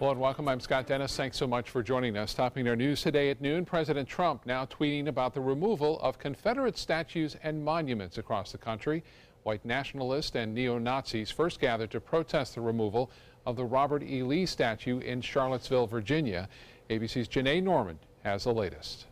Hello and welcome. I'm Scott Dennis. Thanks so much for joining us. Topping our news today at noon, President Trump now tweeting about the removal of Confederate statues and monuments across the country. White nationalists and neo-Nazis first gathered to protest the removal of the Robert E. Lee statue in Charlottesville, Virginia. ABC's Janae Norman has the latest.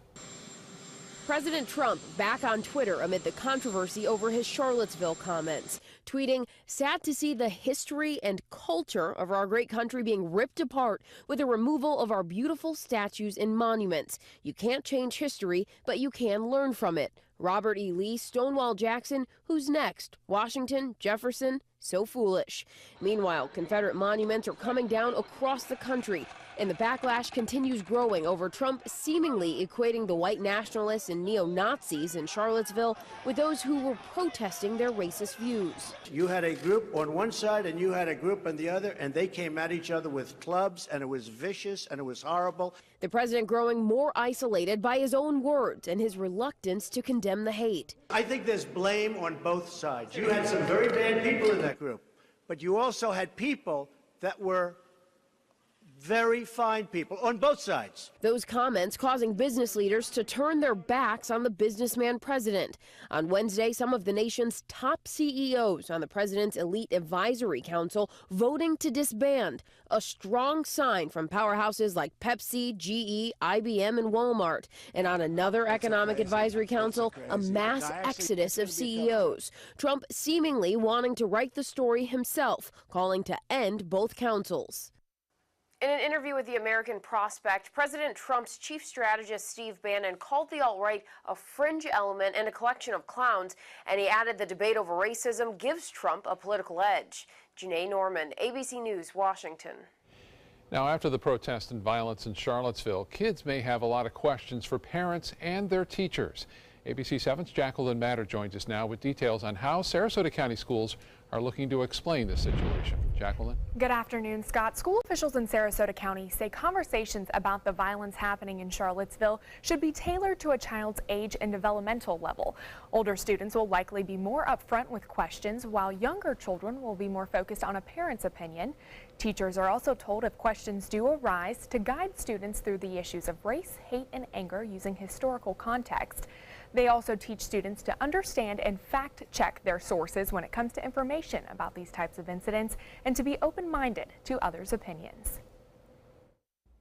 President Trump back on Twitter amid the controversy over his Charlottesville comments, tweeting, "Sad to see the history and culture of our great country being ripped apart with the removal of our beautiful statues and monuments. You can't change history, but you can learn from it. Robert E. Lee, Stonewall Jackson, who's next? Washington, Jefferson, so foolish." Meanwhile, Confederate monuments are coming down across the country, and the backlash continues growing over Trump seemingly equating the white nationalists and neo-Nazis in Charlottesville with those who were protesting their racist views. You had a group on one side and you had a group on the other, and they came at each other with clubs, and it was vicious and it was horrible. The president growing more isolated by his own words and his reluctance to condemn the hate. I think there's blame on both sides. You had some very bad people in that group, but you also had people that were very fine people on both sides. Those comments causing business leaders to turn their backs on the businessman president. On Wednesday, some of the nation's top CEOs on the president's elite advisory council voting to disband, a strong sign from powerhouses like Pepsi, GE, IBM, and Walmart. And on another economic advisory council, a mass exodus of CEOs. Trump seemingly wanting to write the story himself, calling to end both councils. In an interview with the American Prospect, President Trump's chief strategist Steve Bannon called the alt-right a fringe element and a collection of clowns, and he added the debate over racism gives Trump a political edge. Janae Norman, ABC News, Washington. Now, after the protests and violence in Charlottesville, kids may have a lot of questions for parents and their teachers. ABC 7's Jacqueline Matter joins us now with details on how Sarasota County schools are looking to explain this situation. Jacqueline? Good afternoon, Scott. School officials in Sarasota County say conversations about the violence happening in Charlottesville should be tailored to a child's age and developmental level. Older students will likely be more upfront with questions, while younger children will be more focused on a parent's opinion. Teachers are also told if questions do arise to guide students through the issues of race, hate, and anger using historical context. They also teach students to understand and fact-check their sources when it comes to information about these types of incidents and to be open-minded to others' opinions.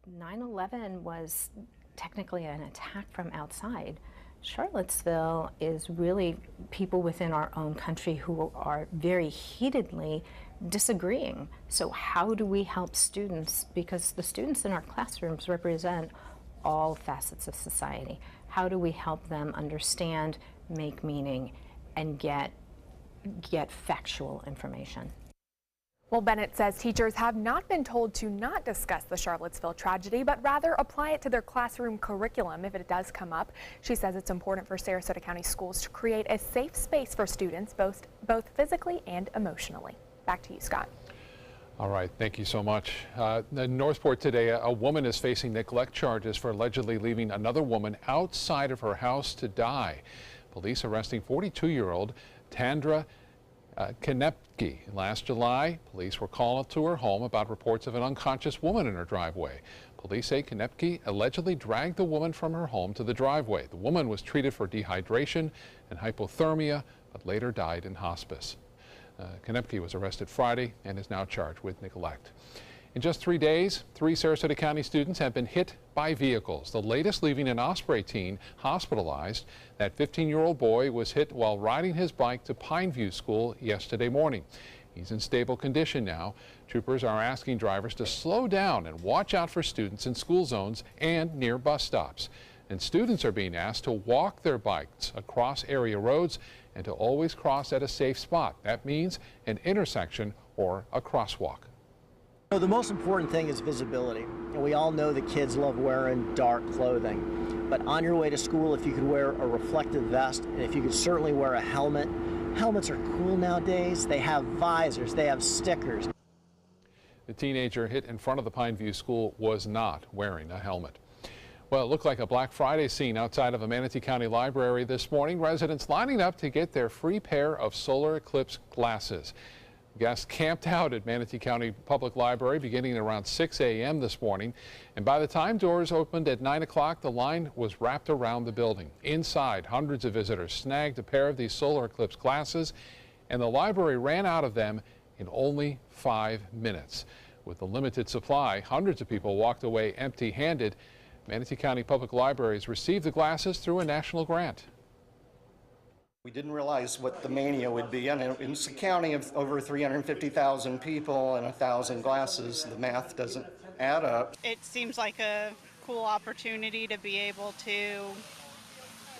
9/11 was technically an attack from outside. Charlottesville is really people within our own country who are very heatedly disagreeing. So how do we help students? Because the students in our classrooms represent all facets of society. How do we help them understand, make meaning, and get factual information? Well, Bennett says teachers have not been told to not discuss the Charlottesville tragedy, but rather apply it to their classroom curriculum if it does come up. She says it's important for Sarasota County schools to create a safe space for students, both physically and emotionally. Back to you, Scott. All right, thank you so much. In Northport today, a woman is facing neglect charges for allegedly leaving another woman outside of her house to die. Police arresting 42-year-old Tandra Konepke. Last July, police were called to her home about reports of an unconscious woman in her driveway. Police say Konepke allegedly dragged the woman from her home to the driveway. The woman was treated for dehydration and hypothermia, but later died in hospice. Konepke was arrested Friday and is now charged with neglect. In just 3 days, 3 Sarasota County students have been hit by vehicles. The latest leaving an Osprey teen hospitalized. That 15-year-old boy was hit while riding his bike to Pineview School yesterday morning. He's in stable condition now. Troopers are asking drivers to slow down and watch out for students in school zones and near bus stops. And students are being asked to walk their bikes across area roads and to always cross at a safe spot. That means an intersection or a crosswalk. The most important thing is visibility. And we all know that kids love wearing dark clothing. But on your way to school, if you could wear a reflective vest, and if you could certainly wear a helmet. Helmets are cool nowadays. They have visors, they have stickers. The teenager hit in front of the Pineview School was not wearing a helmet. Well, it looked like a Black Friday scene outside of a Manatee County library this morning. Residents lining up to get their free pair of solar eclipse glasses. Guests camped out at Manatee County Public Library beginning around 6 a.m. this morning. And by the time doors opened at 9 o'clock, the line was wrapped around the building. Inside, hundreds of visitors snagged a pair of these solar eclipse glasses, and the library ran out of them in only 5 minutes. With the limited supply, hundreds of people walked away empty-handed. Manatee County Public Libraries received the glasses through a national grant. We didn't realize what the mania would be. And it's a county of over 350,000 people and 1,000 glasses. The math doesn't add up. It seems like a cool opportunity to be able to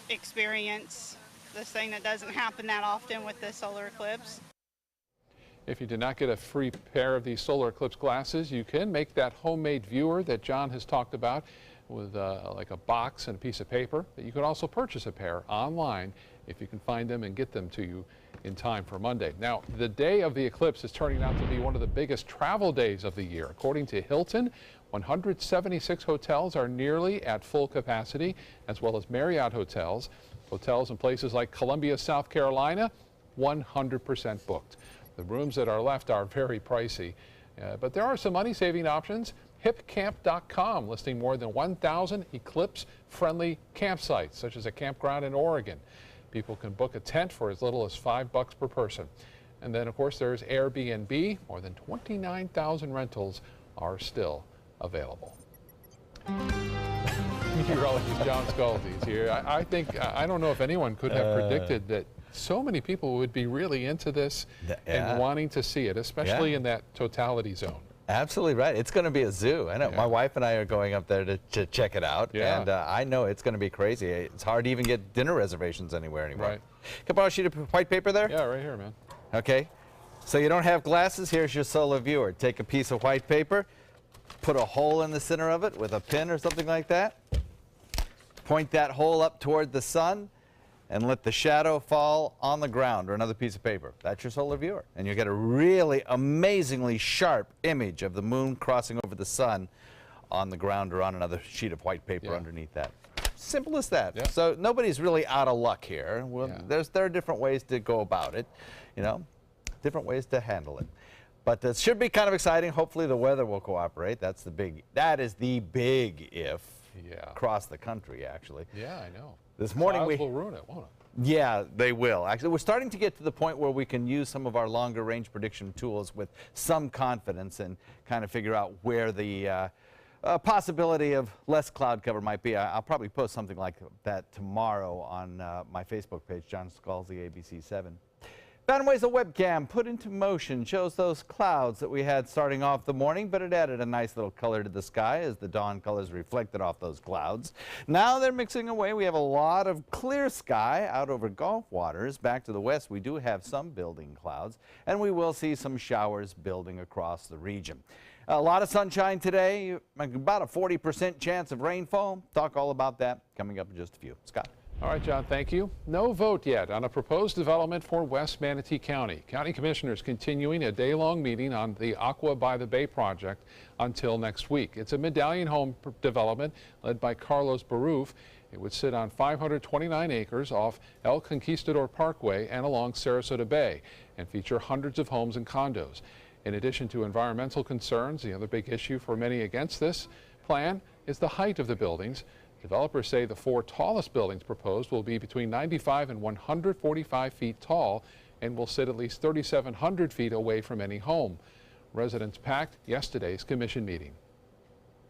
experience this thing that doesn't happen that often with the solar eclipse. If you did not get a free pair of these solar eclipse glasses, you can make that homemade viewer that John has talked about with like a box and a piece of paper. But you can also purchase a pair online if you can find them and get them to you in time for Monday. Now, the day of the eclipse is turning out to be one of the biggest travel days of the year. According to Hilton, 176 hotels are nearly at full capacity, as well as Marriott hotels. Hotels in places like Columbia, South Carolina, 100% booked. The rooms that are left are very pricey, but there are some money-saving options. HipCamp.com listing more than 1,000 eclipse-friendly campsites, such as a campground in Oregon. People can book a tent for as little as $5 per person. And then, of course, there's Airbnb. More than 29,000 rentals are still available. Meteorologist John Scalzi here. I don't know if anyone could have predicted that so many people would be really into this and wanting to see it, especially in that totality zone. Absolutely right. It's going to be a zoo. I know. My wife and I are going up there to check it out, and I know it's going to be crazy. It's hard to even get dinner reservations anywhere anymore. Right. Can I borrow a sheet of white paper there? Yeah, right here, man. Okay. So you don't have glasses? Here's your solar viewer. Take a piece of white paper, put a hole in the center of it with a pin or something like that. Point that hole up toward the sun, and let the shadow fall on the ground or another piece of paper. That's your solar viewer. And you get a really amazingly sharp image of the moon crossing over the sun on the ground or on another sheet of white paper underneath that. Simple as that. Yeah. So nobody's really out of luck here. Well, there are different ways to go about it, you know, different ways to handle it. But it should be kind of exciting. Hopefully the weather will cooperate. That is the big if across the country, actually. Yeah, I know. This morning Clouds will ruin it, won't it? Yeah, they will. Actually, we're starting to get to the point where we can use some of our longer range prediction tools with some confidence and kind of figure out where the possibility of less cloud cover might be. I'll probably post something like that tomorrow on my Facebook page, John Scalzi, ABC7. Found ways a webcam put into motion shows those clouds that we had starting off the morning, but it added a nice little color to the sky as the dawn colors reflected off those clouds. Now they're mixing away. We have a lot of clear sky out over Gulf waters. Back to the west, we do have some building clouds, and we will see some showers building across the region. A lot of sunshine today, about a 40% chance of rainfall. Talk all about that coming up in just a few. Scott. All right, John, thank you. No vote yet on a proposed development for West Manatee County. County commissioners continuing a day-long meeting on the Aqua by the Bay project until next week. It's a medallion home development led by Carlos Baruf. It would sit on 529 acres off El Conquistador Parkway and along Sarasota Bay and feature hundreds of homes and condos. In addition to environmental concerns, the other big issue for many against this plan is the height of the buildings. Developers say the 4 tallest buildings proposed will be between 95 and 145 feet tall and will sit at least 3,700 feet away from any home. Residents packed yesterday's commission meeting.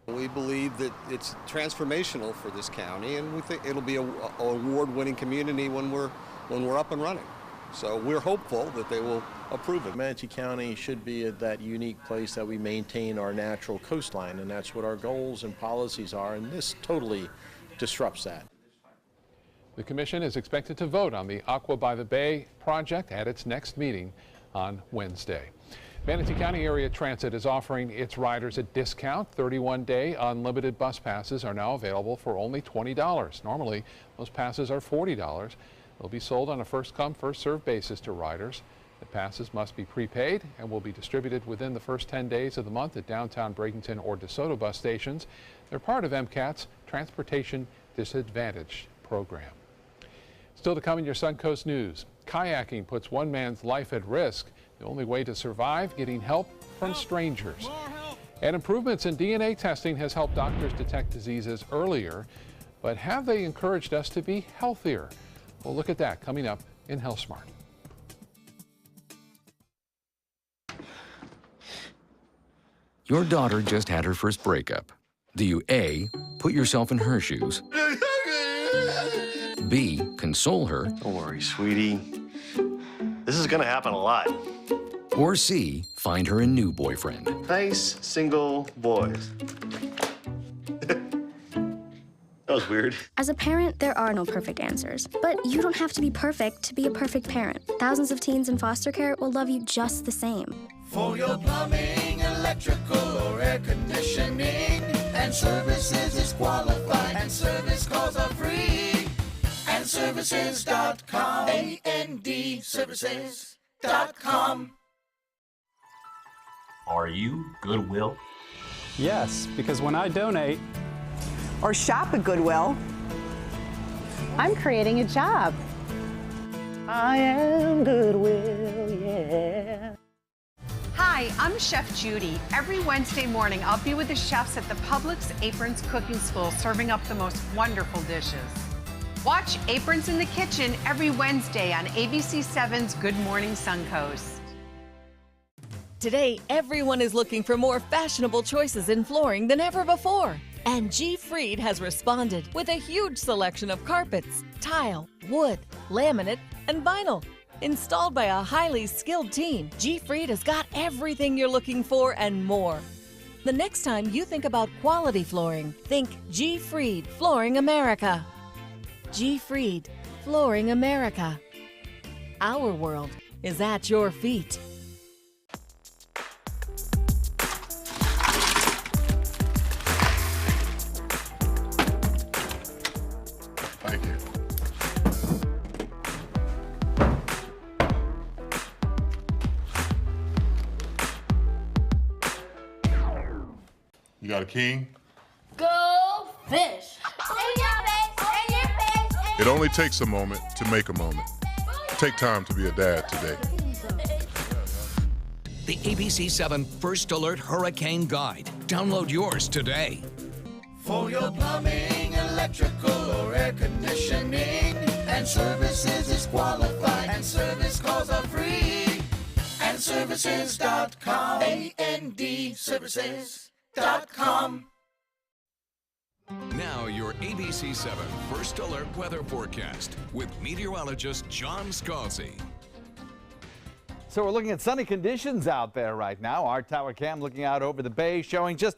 We believe that it's transformational for this county, and we think it'll be an award-winning community when we're up and running. So we're hopeful that they will approve it. Manatee County should be at that unique place that we maintain our natural coastline, and that's what our goals and policies are, and this totally disrupts that. The commission is expected to vote on the Aqua by the Bay project at its next meeting on Wednesday. Manatee County Area Transit is offering its riders a discount. 31-day unlimited bus passes are now available for only $20. Normally, those passes are $40. They'll be sold on a first-come, first-served basis to riders. The passes must be prepaid and will be distributed within the first 10 days of the month at downtown Bradenton or DeSoto bus stations. They're part of MCAT's Transportation Disadvantage program. Still to come in your Suncoast News, kayaking puts one man's life at risk. The only way to survive, getting help from strangers. And improvements in DNA testing has helped doctors detect diseases earlier, but have they encouraged us to be healthier? We'll look at that coming up in Health Smart. Your daughter just had her first breakup. Do you A, put yourself in her shoes? B, console her? Don't worry, sweetie. This is gonna happen a lot. Or C, find her a new boyfriend? Nice single boys. That was weird. As a parent, there are no perfect answers. But you don't have to be perfect to be a perfect parent. Thousands of teens in foster care will love you just the same. For your plumbing, electrical, or air conditioning, and services is qualified, and service calls are free. And services.com, A-N-D, services.com. Are you Goodwill? Yes, because when I donate or shop at Goodwill, I'm creating a job. I am Goodwill, yeah. Hi, I'm Chef Judy. Every Wednesday morning, I'll be with the chefs at the Publix Aprons Cooking School, serving up the most wonderful dishes. Watch Aprons in the Kitchen every Wednesday on ABC7's Good Morning Suncoast. Today, everyone is looking for more fashionable choices in flooring than ever before. And G. Fried has responded with a huge selection of carpets, tile, wood, laminate, and vinyl. Installed by a highly skilled team, G. Fried has got everything you're looking for and more. The next time you think about quality flooring, think G. Fried Flooring America. G. Fried Flooring America. Our world is at your feet. Thank you. You got a king? Go fish! It only takes a moment to make a moment. Take time to be a dad today. The ABC7 First Alert Hurricane Guide. Download yours today. For your plumbing, electrical, or air conditioning, and services is qualified, and service calls are free. And services.com, A-N-D, services.com. Now your ABC7 First Alert weather forecast with meteorologist John Scalzi. So we're looking at sunny conditions out there right now. Our tower cam looking out over the bay, showing just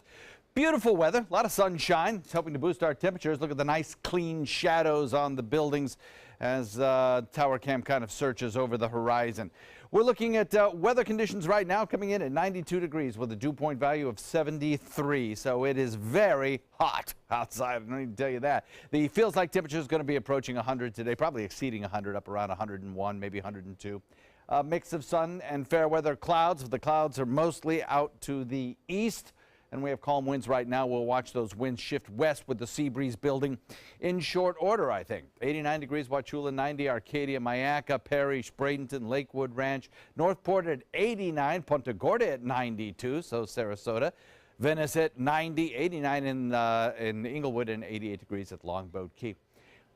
beautiful weather, a lot of sunshine. It's helping to boost our temperatures. Look at the nice clean shadows on the buildings as tower cam kind of searches over the horizon. We're looking at weather conditions right now coming in at 92 degrees with a dew point value of 73. So it is very hot outside. I don't need to tell you that. The feels like temperature is going to be approaching 100 today, probably exceeding 100, up around 101, maybe 102. A mix of sun and fair weather clouds. The clouds are mostly out to the east, and we have calm winds right now. We'll watch those winds shift west with the sea breeze building in short order, I think. 89 degrees, Wauchula, 90, Arcadia, Myakka, Parrish, Bradenton, Lakewood Ranch, Northport at 89, Punta Gorda at 92, so Sarasota, Venice at 90, 89 in Inglewood, and 88 degrees at Longboat Key.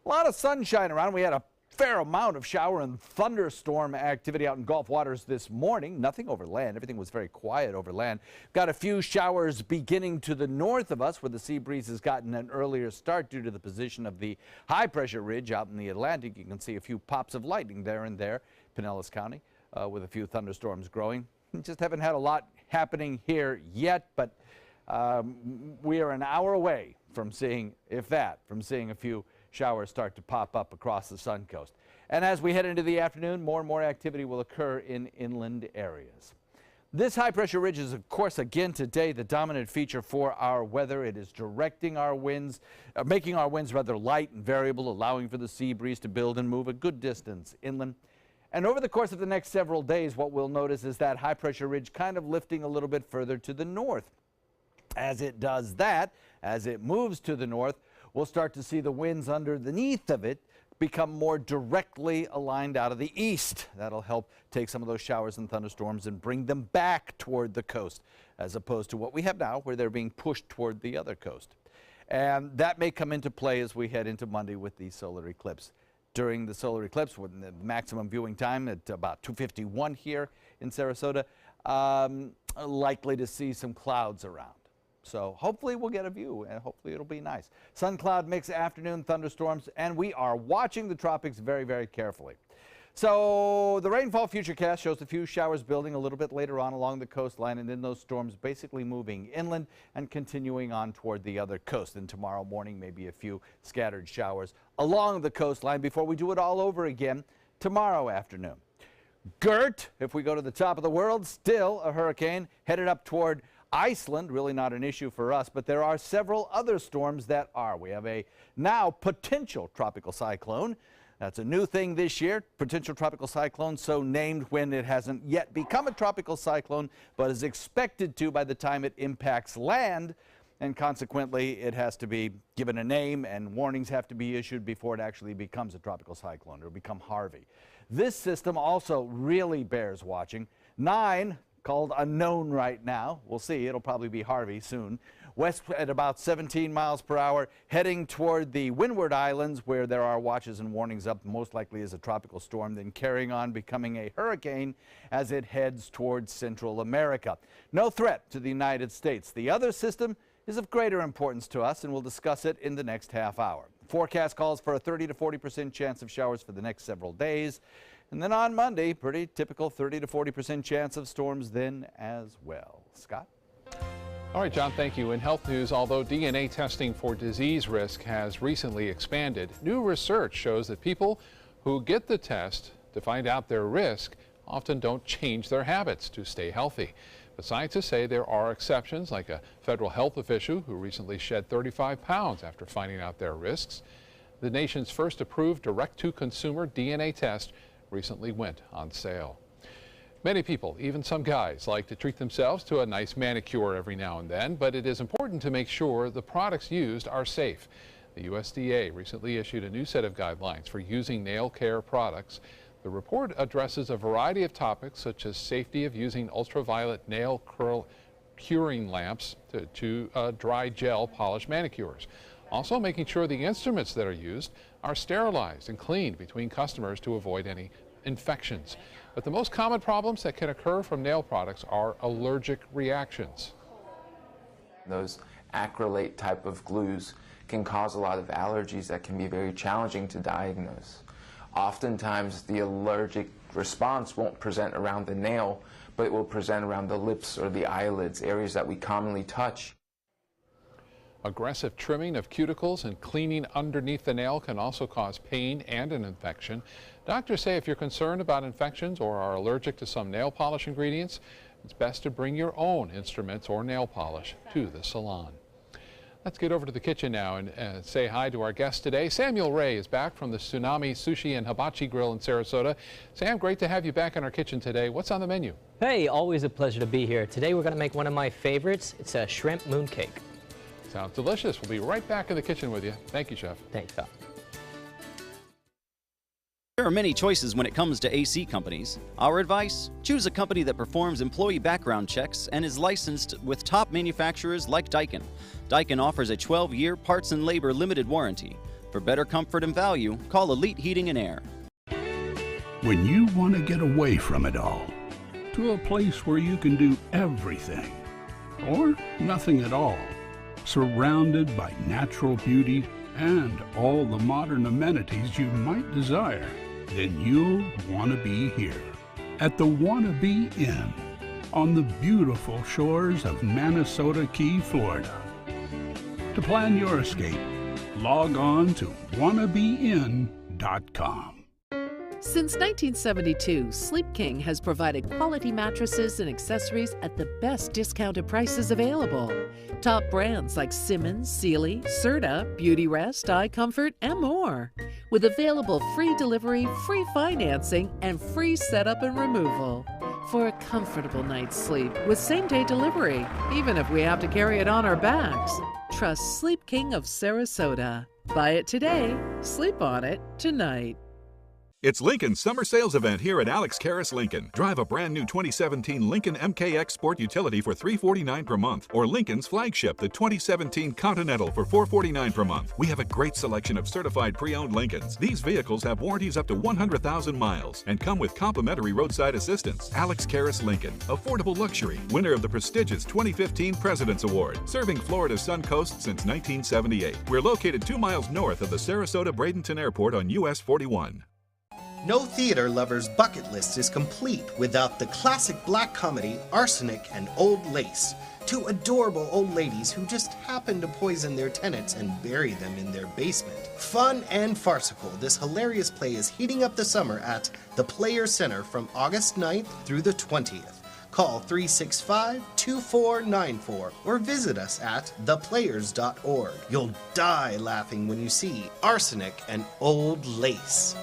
A lot of sunshine around. We had a fair amount of shower and thunderstorm activity out in Gulf waters this morning. Nothing over land. Everything was very quiet over land. Got a few showers beginning to the north of us where the sea breeze has gotten an earlier start due to the position of the high pressure ridge out in the Atlantic. You can see a few pops of lightning there and there, Pinellas County, with a few thunderstorms growing. Just haven't had a lot happening here yet, but we are an hour away from seeing, if that, from seeing a few showers start to pop up across the Sun Coast. And as we head into the afternoon, more and more activity will occur in inland areas. This high pressure ridge is, of course, again today the dominant feature for our weather. It is directing our winds, making our winds rather light and variable, allowing for the sea breeze to build and move a good distance inland. And over the course of the next several days, what we'll notice is that high pressure ridge kind of lifting a little bit further to the north. As it does that, as it moves to the north, we'll start to see the winds underneath of it become more directly aligned out of the east. That'll help take some of those showers and thunderstorms and bring them back toward the coast, as opposed to what we have now, where they're being pushed toward the other coast. And that may come into play as we head into Monday with the solar eclipse. During the solar eclipse, with the maximum viewing time at about 2:51 here in Sarasota, likely to see some clouds around. So hopefully we'll get a view, and hopefully it'll be nice. Sun cloud mix, afternoon thunderstorms, and we are watching the tropics very, very carefully. So the rainfall futurecast shows a few showers building a little bit later on along the coastline, and then those storms basically moving inland and continuing on toward the other coast. And tomorrow morning, maybe a few scattered showers along the coastline before we do it all over again tomorrow afternoon. Gert, if we go to the top of the world, still a hurricane headed up toward Iceland. Really not an issue for us, but there are several other storms that are. We have a now potential tropical cyclone. That's a new thing this year, potential tropical cyclone, so named when it hasn't yet become a tropical cyclone, but is expected to by the time it impacts land, and consequently it has to be given a name and warnings have to be issued before it actually becomes a tropical cyclone or become Harvey. This system also really bears watching. 9, called unknown right now. We'll see, it'll probably be Harvey soon. West at about 17 miles per hour, heading toward the Windward Islands, where there are watches and warnings up, most likely as a tropical storm, then carrying on, becoming a hurricane as it heads towards Central America. No threat to the United States. The other system is of greater importance to us, and we'll discuss it in the next half hour. Forecast calls for a 30 to 40% chance of showers for the next several days. And then on Monday, pretty typical 30 to 40% chance of storms then as well. Scott? All right, John, thank you. In health news, although DNA testing for disease risk has recently expanded, new research shows that people who get the test to find out their risk often don't change their habits to stay healthy. But scientists say there are exceptions, like a federal health official who recently shed 35 pounds after finding out their risks. The nation's first approved direct-to-consumer DNA test recently went on sale. Many people, even some guys, like to treat themselves to a nice manicure every now and then, but it is important to make sure the products used are safe. The USDA recently issued a new set of guidelines for using nail care products. The report addresses a variety of topics, such as safety of using ultraviolet nail curl curing lamps to dry gel polish manicures. Also making sure the instruments that are used are sterilized and cleaned between customers to avoid any infections. But the most common problems that can occur from nail products are allergic reactions. Those acrylate type of glues can cause a lot of allergies that can be very challenging to diagnose. Oftentimes the allergic response won't present around the nail, but it will present around the lips or the eyelids, areas that we commonly touch. Aggressive trimming of cuticles and cleaning underneath the nail can also cause pain and an infection. Doctors say if you're concerned about infections or are allergic to some nail polish ingredients, it's best to bring your own instruments or nail polish to the salon. Let's get over to the kitchen now and say hi to our guest today. Samuel Ray is back from the Tsunami Sushi and Hibachi Grill in Sarasota. Sam, great to have you back in our kitchen today. What's on the menu? Hey, always a pleasure to be here. Today we're going to make one of my favorites. It's a shrimp mooncake. Sounds delicious. We'll be right back in the kitchen with you. Thank you, Chef. Thanks, Doc. There are many choices when it comes to AC companies. Our advice? Choose a company that performs employee background checks and is licensed with top manufacturers like Daikin. Daikin offers a 12-year parts and labor limited warranty. For better comfort and value, call Elite Heating and Air. When you want to get away from it all, to a place where you can do everything, or nothing at all, surrounded by natural beauty and all the modern amenities you might desire, then you'll want to be here at the Wanna Be Inn on the beautiful shores of Manasota Key, Florida. To plan your escape, log on to wannabeinn.com. Since 1972, Sleep King has provided quality mattresses and accessories at the best discounted prices available. Top brands like Simmons, Sealy, Serta, Beautyrest, iComfort, and more. With available free delivery, free financing, and free setup and removal. For a comfortable night's sleep with same-day delivery, even if we have to carry it on our backs. Trust Sleep King of Sarasota. Buy it today, sleep on it tonight. It's Lincoln's summer sales event here at Alex Karras Lincoln. Drive a brand new 2017 Lincoln MKX Sport Utility for $349 per month, or Lincoln's flagship, the 2017 Continental, for $449 per month. We have a great selection of certified pre-owned Lincolns. These vehicles have warranties up to 100,000 miles and come with complimentary roadside assistance. Alex Karras Lincoln, affordable luxury, winner of the prestigious 2015 President's Award, serving Florida's Sun Coast since 1978. We're located 2 miles north of the Sarasota-Bradenton Airport on US 41. No theater lover's bucket list is complete without the classic black comedy Arsenic and Old Lace. Two adorable old ladies who just happen to poison their tenants and bury them in their basement. Fun and farcical, this hilarious play is heating up the summer at the Players Center from August 9th through the 20th. Call 365-2494 or visit us at theplayers.org. You'll die laughing when you see Arsenic and Old Lace.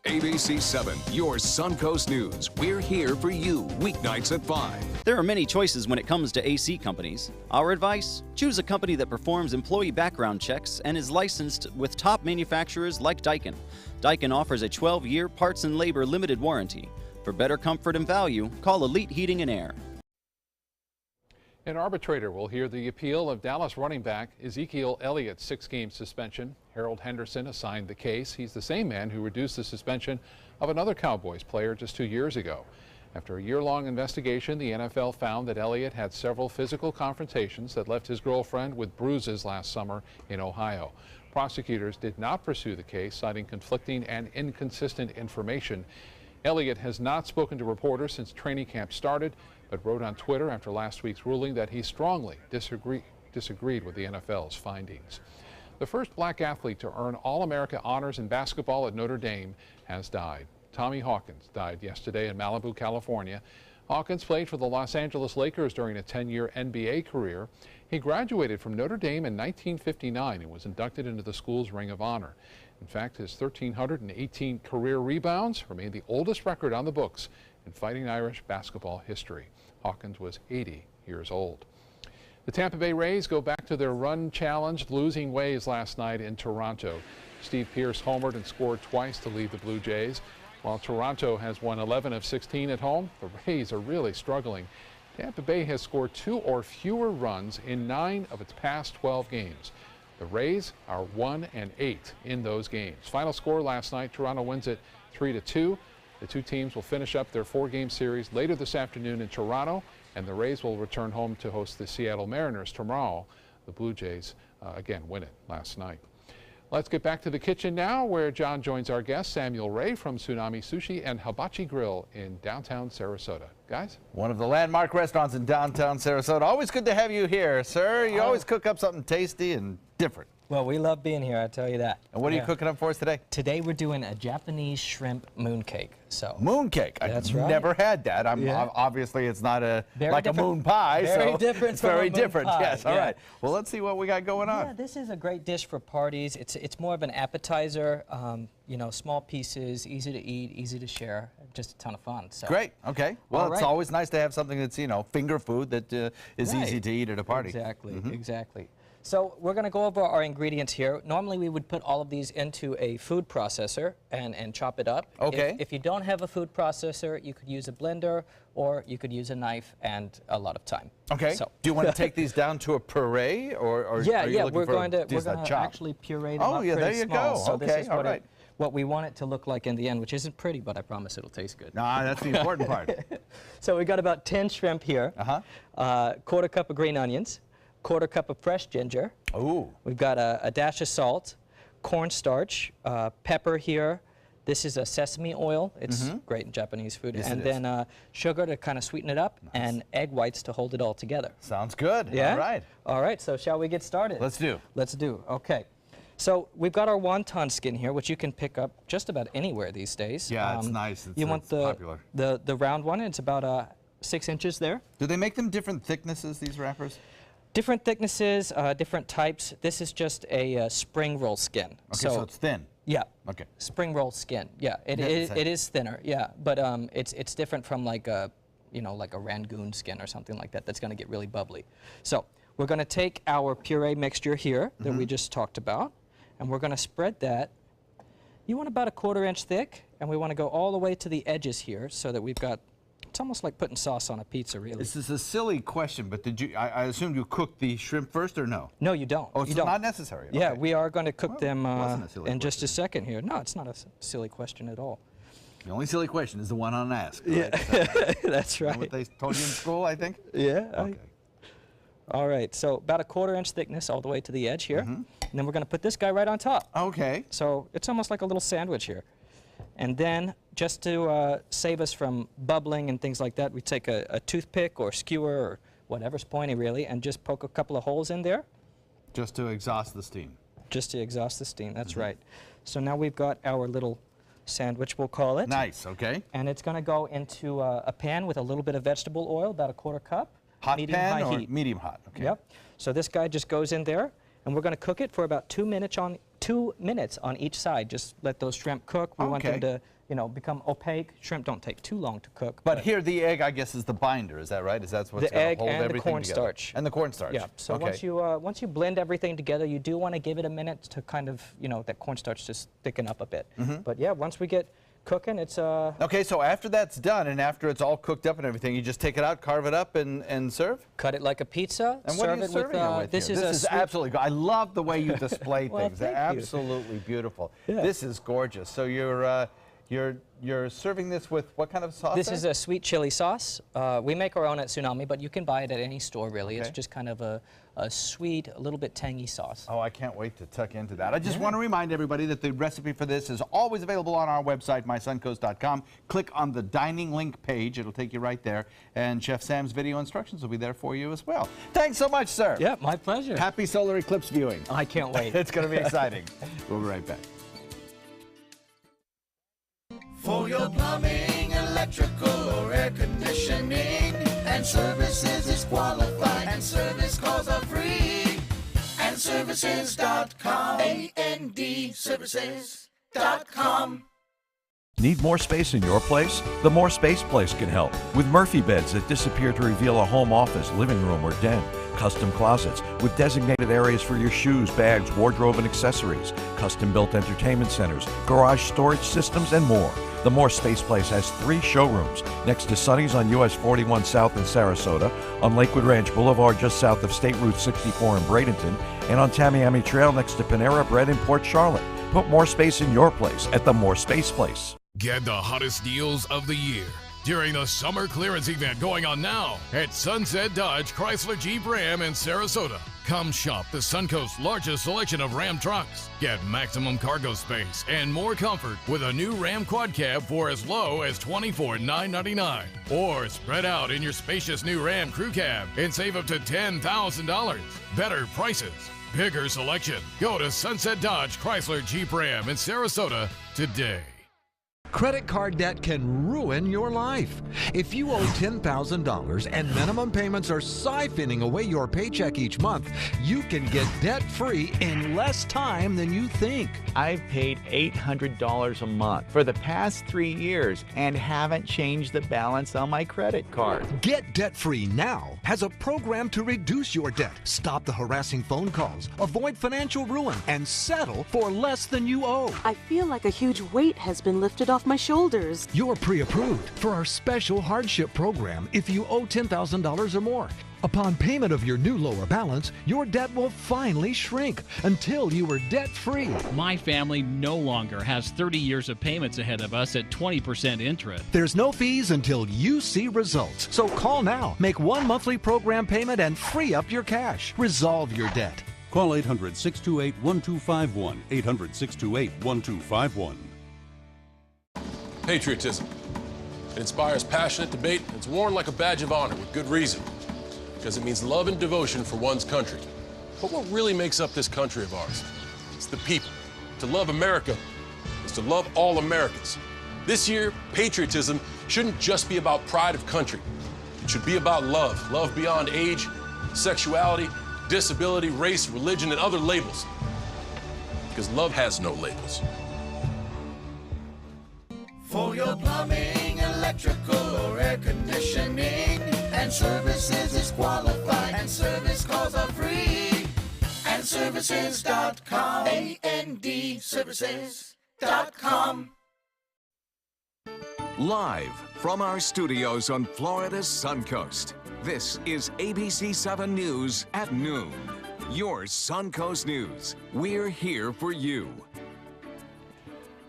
ABC 7, your Suncoast News. We're here for you weeknights at 5. There are many choices when it comes to AC companies. Our advice? Choose a company that performs employee background checks and is licensed with top manufacturers like Daikin. Daikin offers a 12-year parts and labor limited warranty. For better comfort and value, call Elite Heating and Air. An arbitrator will hear the appeal of Dallas running back Ezekiel Elliott's 6-game suspension. Harold Henderson assigned the case. He's the same man who reduced the suspension of another Cowboys player just 2 years ago. After a year-long investigation, the NFL found that Elliott had several physical confrontations that left his girlfriend with bruises last summer in Ohio. Prosecutors did not pursue the case, citing conflicting and inconsistent information. Elliott has not spoken to reporters since training camp started, but wrote on Twitter after last week's ruling that he strongly disagreed with the NFL's findings. The first black athlete to earn All-America honors in basketball at Notre Dame has died. Tommy Hawkins died yesterday in Malibu, California. Hawkins played for the Los Angeles Lakers during a 10-year NBA career. He graduated from Notre Dame in 1959 and was inducted into the school's Ring of Honor. In fact, his 1,318 career rebounds remain the oldest record on the books in Fighting Irish basketball history. Hawkins was 80 years old. The Tampa Bay Rays go back to their run-challenged losing ways last night in Toronto. Steve Pearce homered and scored twice to lead the Blue Jays. While Toronto has won 11 of 16 at home, the Rays are really struggling. Tampa Bay has scored 2 or fewer runs in 9 of its past 12 games. The Rays are 1-8 in those games. Final score last night, Toronto wins it 3-2. The two teams will finish up their 4-game series later this afternoon in Toronto, and the Rays will return home to host the Seattle Mariners tomorrow. The Blue Jays, again, win it last night. Let's get back to the kitchen now, where John joins our guest, Samuel Ray from Tsunami Sushi and Hibachi Grill in downtown Sarasota. Guys? One of the landmark restaurants in downtown Sarasota. Always good to have you here, sir. You always cook up something tasty and different. Well, we love being here, I tell you that. And what are you cooking up for us today? Today we're doing a Japanese shrimp mooncake. So mooncake. That's I've right. never had that. Obviously it's not a like a moon pie. Very different. It's very different. Pie. Yes. All right. Well, let's see what we got going on. Yeah, this is a great dish for parties. It's more of an appetizer. You know, small pieces, easy to eat, easy to share. Just a ton of fun. So. Great. Okay. Well, it's always nice to have something that's finger food that is easy to eat at a party. Exactly. Exactly. So we're going to go over our ingredients here. Normally we would put all of these into a food processor and chop it up. Okay. If you don't have a food processor, you could use a blender or you could use a knife and a lot of time. Okay. So. Do you want to take these down to a puree or are you looking we're for going to chop? actually puree them up there pretty you small. go. So okay. this is All right. what we want it to look like in the end, which isn't pretty, but I promise it'll taste good. Nah, that's the important part. So we got about 10 shrimp here. Quarter cup of green onions. Quarter cup of fresh ginger. Ooh. We've got a dash of salt, cornstarch, pepper here. This is a sesame oil. It's great in Japanese food. Yes, and then sugar to kind of sweeten it up, and egg whites to hold it all together. Sounds good. Yeah? All right. All right, so shall we get started? Let's do. Let's do. Okay. So we've got our wonton skin here, which you can pick up just about anywhere these days. Yeah, it's nice. You want popular. the round one. It's about 6 inches there. Do they make them different thicknesses, these wrappers? Different thicknesses, different types. This is just a spring roll skin. Okay, so it's thin. Yeah. Okay. Spring roll skin. Yeah, it is thinner. Yeah, but it's different from like a like a Rangoon skin or something like that. That's going to get really bubbly. So we're going to take our puree mixture here that we just talked about, and we're going to spread that. You want about a 1/4 inch thick, and we want to go all the way to the edges here so that we've got, it's almost like putting sauce on a pizza, really. This is a silly question, but did you, I assume you cooked the shrimp first or no? No, you don't. Oh, it's not necessary? Yeah, Okay. we are going to cook them in just a question. second here. No, it's not a silly question at all. The only silly question is the one unasked. Right? Yeah, that's right. What they told you in school, I think? Yeah. Okay. All right, so about a 1/4 inch thickness all the way to the edge here. And then we're going to put this guy right on top. Okay. So it's almost like a little sandwich here. And then just to save us from bubbling and things like that, we take a toothpick or skewer or whatever's pointy really and just poke a couple of holes in there. Just to exhaust the steam. Just to exhaust the steam, that's right. So now we've got our little sandwich, we'll call it. Nice, okay. And it's going to go into a pan with a little bit of vegetable oil, about a 1/4 cup. Hot medium pan high or heat. medium hot? Okay. Yep. So this guy just goes in there, and we're going to cook it for about 2 minutes on each side. Just let those shrimp cook. We want them to, become opaque. Shrimp don't take too long to cook. But here, the egg, I guess, is the binder. Is that right? Is that what's the going to egg hold and everything the together? cornstarch. And the cornstarch. Yeah. So okay. once you blend everything together, you do want to give it a minute to kind of, that cornstarch just thicken up a bit. But yeah, once we get cooking, it's Okay, so after that's done and after it's all cooked up and everything, you just take it out, carve it up, and serve? Cut it like a pizza. And what are serve you it serving with, it with this here? is This a is sweet- absolutely good. I love the way you display Well, things. They're thank you. absolutely beautiful. Yeah. This is gorgeous. So you're serving this with what kind of sauce? This there? is a sweet chili sauce. We make our own at Tsunami, but you can buy it at any store, really. It's Okay. just kind of a sweet, a little bit tangy sauce. Oh, I can't wait to tuck into that. I just want to remind everybody that the recipe for this is always available on our website, mysuncoast.com. Click on the dining link page. It'll take you right there. And Chef Sam's video instructions will be there for you as well. Thanks so much, sir. Yeah, my pleasure. Happy solar eclipse viewing. I can't wait. It's going to be exciting. We'll be right back. For your plumbing, electrical, or air conditioning, and services is qualified, and service calls are free. And services.com. ANDservices.com. Need more space in your place? The More Space Place can help. With Murphy beds that disappear to reveal a home office, living room, or den. Custom closets with designated areas for your shoes, bags, wardrobe, and accessories. Custom-built entertainment centers, garage storage systems, and more. The More Space Place has 3 showrooms next to Sonny's on US 41 South in Sarasota, on Lakewood Ranch Boulevard just south of State Route 64 in Bradenton, and on Tamiami Trail next to Panera Bread in Port Charlotte. Put more space in your place at the More Space Place. Get the hottest deals of the year during the summer clearance event going on now at Sunset Dodge Chrysler Jeep Ram in Sarasota. Come shop the Suncoast's largest selection of Ram trucks. Get maximum cargo space and more comfort with a new Ram Quad Cab for as low as $24,999. Or spread out in your spacious new Ram Crew Cab and save up to $10,000. Better prices, bigger selection. Go to Sunset Dodge Chrysler Jeep Ram in Sarasota today. Credit card debt can ruin your life. If you owe $10,000 and minimum payments are siphoning away your paycheck each month, you can get debt-free in less time than you think. I've paid $800 a month for the past 3 years and haven't changed the balance on my credit card. Get debt-free now has a program to reduce your debt, stop the harassing phone calls, avoid financial ruin, and settle for less than you owe. I feel like a huge weight has been lifted off my shoulders. You're pre-approved for our special hardship program if you owe $10,000 or more. Upon payment of your new lower balance, your debt will finally shrink until you are debt-free. My family no longer has 30 years of payments ahead of us at 20% interest. There's no fees until you see results. So call now, make one monthly program payment, and free up your cash. Resolve your debt. Call 800-628-1251. 800-628-1251. Patriotism. It inspires passionate debate. It's worn like a badge of honor with good reason, because it means love and devotion for one's country. But what really makes up this country of ours? It's the people. To love America is to love all Americans. This year, patriotism shouldn't just be about pride of country. It should be about love. Love beyond age, sexuality, disability, race, religion, and other labels. Because love has no labels. For your plumbing, electrical, or air conditioning, and services is qualified, and service calls are free. And andservices.com. andservices.com. Live from our studios on Florida's Suncoast, this is ABC 7 News at noon. Your Suncoast News. We're here for you.